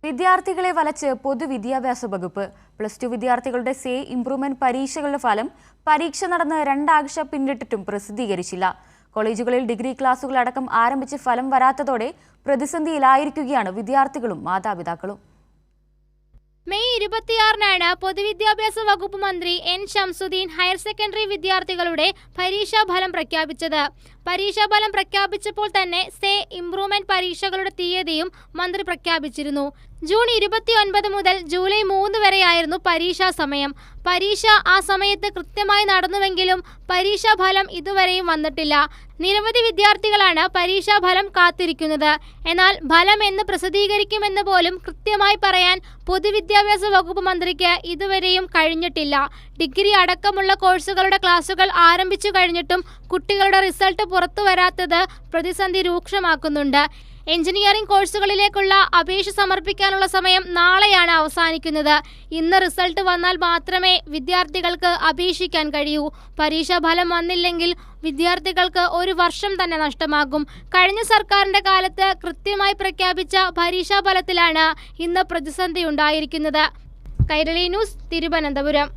വിദ്യാർത്ഥികളെ വലച്ച് പൊതുവിദ്യാഭ്യാസ വകുപ്പ്. പ്ലസ് 2 വിദ്യാർത്ഥികളുടെ സേ ഇംപ്രൂവ്മെന്റ് പരീക്ഷകളുടെ ഫലം പരീക്ഷ നടന്ന് 2 ആഴ്ച പിന്നിട്ടിട്ടും പ്രസിദ്ധീകരിച്ചില്ല. കോളേജുകളിൽ ഡിഗ്രി ക്ലാസുകളടക്കം ആരംഭിച്ച് ഫലം വരാത്തതോടെ പ്രതിസന്ധിയിലായിരിക്കുകയാണ് വിദ്യാർത്ഥികളും മാതാപിതാക്കളും. മെയ് 26-നാണ് പൊതുവിദ്യാഭ്യാസ വകുപ്പ് മന്ത്രി എൻ ശംസുദ്ദീൻ ഹയർ സെക്കൻഡറി വിദ്യാർത്ഥികളുടെ പരീക്ഷാഫലം പ്രഖ്യാപിച്ചത്. പരീക്ഷാഫലം പ്രഖ്യാപിച്ചപ്പോൾ തന്നെ സേ ഇംപ്രൂവ്മെന്റ് പരീക്ഷകളുടെ തീയതിയും മന്ത്രി പ്രഖ്യാപിച്ചിരുന്നു. ജൂൺ 29 മുതൽ ജൂലൈ 3 വരെയായിരുന്നു പരീക്ഷാ സമയം. പരീക്ഷ ആ സമയത്ത് കൃത്യമായി നടന്നുവെങ്കിലും പരീക്ഷാഫലം ഇതുവരെയും വന്നിട്ടില്ല. നിരവധി വിദ്യാർത്ഥികളാണ് പരീക്ഷാഫലം കാത്തിരിക്കുന്നത്. എന്നാൽ ഫലം എന്ന് പ്രസിദ്ധീകരിക്കുമെന്ന് പോലും കൃത്യമായി പറയാൻ പൊതുവിദ്യാഭ്യാസ വകുപ്പ് മന്ത്രിക്ക് ഇതുവരെയും കഴിഞ്ഞിട്ടില്ല. ഡിഗ്രി അടക്കമുള്ള കോഴ്സുകളുടെ ക്ലാസുകൾ ആരംഭിച്ചു കഴിഞ്ഞിട്ടും കുട്ടികളുടെ റിസൾട്ട് പുറത്തു വരാത്തത് പ്രതിസന്ധി രൂക്ഷമാക്കുന്നുണ്ട്. എഞ്ചിനീയറിംഗ് കോഴ്സുകളിലേക്കുള്ള അപേക്ഷ സമർപ്പിക്കാനുള്ള സമയം നാളെയാണ് അവസാനിക്കുന്നത്. ഇന്ന് റിസൾട്ട് വന്നാൽ മാത്രമേ വിദ്യാർത്ഥികൾക്ക് അപേക്ഷിക്കാൻ കഴിയൂ. പരീക്ഷാഫലം വന്നില്ലെങ്കിൽ വിദ്യാർത്ഥികൾക്ക് 1 വർഷം തന്നെ നഷ്ടമാകും. കഴിഞ്ഞ സർക്കാരിന്റെ കാലത്ത് കൃത്യമായി പ്രഖ്യാപിച്ച പരീക്ഷാഫലത്തിലാണ് ഇന്ന് പ്രതിസന്ധി ഉണ്ടായിരിക്കുന്നത്. കൈരളി ന്യൂസ്, തിരുവനന്തപുരം.